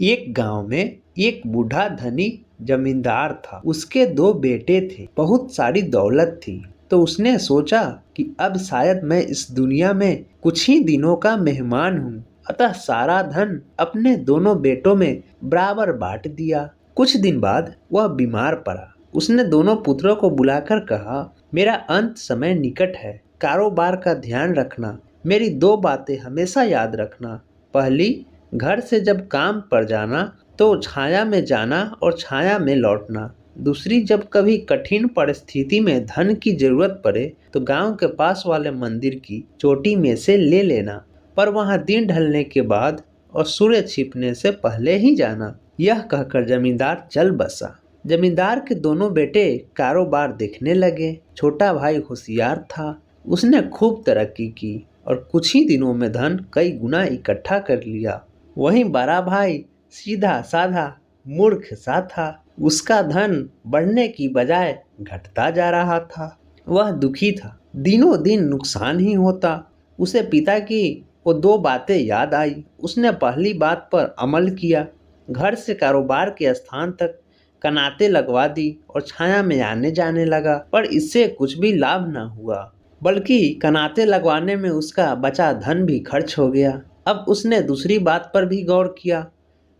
एक गांव में एक बूढ़ा धनी जमींदार था। उसके दो बेटे थे, बहुत सारी दौलत थी। तो उसने सोचा कि अब शायद मैं इस दुनिया में कुछ ही दिनों का मेहमान हूँ, अतः सारा धन अपने दोनों बेटों में बराबर बांट दिया। कुछ दिन बाद वह बीमार पड़ा। उसने दोनों पुत्रों को बुलाकर कहा, मेरा अंत समय निकट है, कारोबार का ध्यान रखना, मेरी दो बातें हमेशा याद रखना। पहली, घर से जब काम पर जाना तो छाया में जाना और छाया में लौटना। दूसरी, जब कभी कठिन परिस्थिति में धन की जरूरत पड़े तो गांव के पास वाले मंदिर की चोटी में से ले लेना, पर वहां दिन ढलने के बाद और सूर्य छिपने से पहले ही जाना। यह कहकर जमींदार चल बसा। जमींदार के दोनों बेटे कारोबार देखने लगे। छोटा भाई होशियार था, उसने खूब तरक्की की और कुछ ही दिनों में धन कई गुना इकट्ठा कर लिया। वहीं बड़ा भाई सीधा साधा मूर्ख सा था। उसका धन बढ़ने की बजाय घटता जा रहा था। वह दुखी था, दिनों दिन नुकसान ही होता। उसे पिता की वो दो बातें याद आई। उसने पहली बात पर अमल किया, घर से कारोबार के स्थान तक कनाते लगवा दी और छाया में आने जाने लगा। पर इससे कुछ भी लाभ न हुआ, बल्कि कनाते लगवाने में उसका बचा धन भी खर्च हो गया। अब उसने दूसरी बात पर भी गौर किया।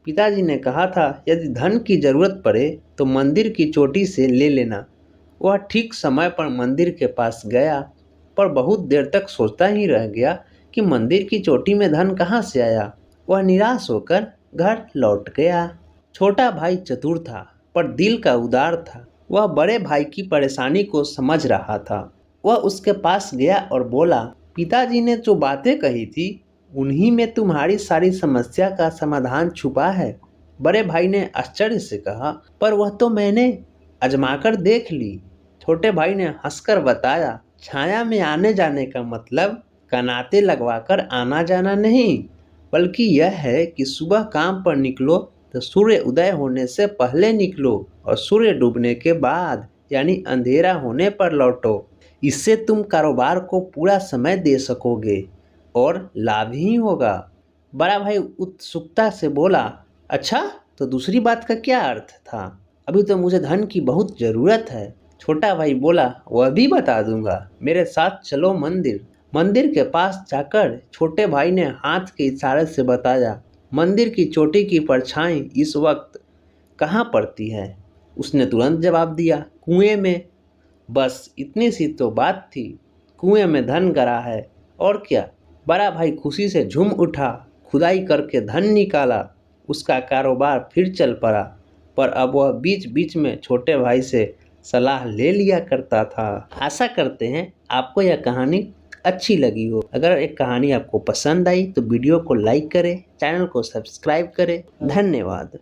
पिताजी ने कहा था, यदि धन की जरूरत पड़े तो मंदिर की चोटी से ले लेना। वह ठीक समय पर मंदिर के पास गया, पर बहुत देर तक सोचता ही रह गया कि मंदिर की चोटी में धन कहाँ से आया। वह निराश होकर घर लौट गया। छोटा भाई चतुर था, पर दिल का उदार था। वह बड़े भाई की परेशानी को समझ रहा था। वह उसके पास गया और बोला, पिताजी ने जो बातें कही थी उन्हीं में तुम्हारी सारी समस्या का समाधान छुपा है। बड़े भाई ने आश्चर्य से कहा, पर वह तो मैंने आजमाकर देख ली। छोटे भाई ने हंसकर बताया, छाया में आने जाने का मतलब कनाते लगवाकर आना जाना नहीं, बल्कि यह है कि सुबह काम पर निकलो तो सूर्य उदय होने से पहले निकलो और सूर्य डूबने के बाद यानी अंधेरा होने पर लौटो। इससे तुम कारोबार को पूरा समय दे सकोगे और लाभ ही होगा। बड़ा भाई उत्सुकता से बोला, अच्छा तो दूसरी बात का क्या अर्थ था? अभी तो मुझे धन की बहुत ज़रूरत है। छोटा भाई बोला, वह भी बता दूंगा, मेरे साथ चलो मंदिर। मंदिर के पास जाकर छोटे भाई ने हाथ के इशारे से बताया, मंदिर की चोटी की परछाई इस वक्त कहाँ पड़ती है? उसने तुरंत जवाब दिया, कुएं में। बस इतनी सी तो बात थी, कुएं में धन गड़ा है और क्या। बड़ा भाई खुशी से झूम उठा, खुदाई करके धन निकाला। उसका कारोबार फिर चल पड़ा, पर अब वह बीच बीच में छोटे भाई से सलाह ले लिया करता था। आशा करते हैं आपको यह कहानी अच्छी लगी हो। अगर एक कहानी आपको पसंद आई तो वीडियो को लाइक करें, चैनल को सब्सक्राइब करें। धन्यवाद।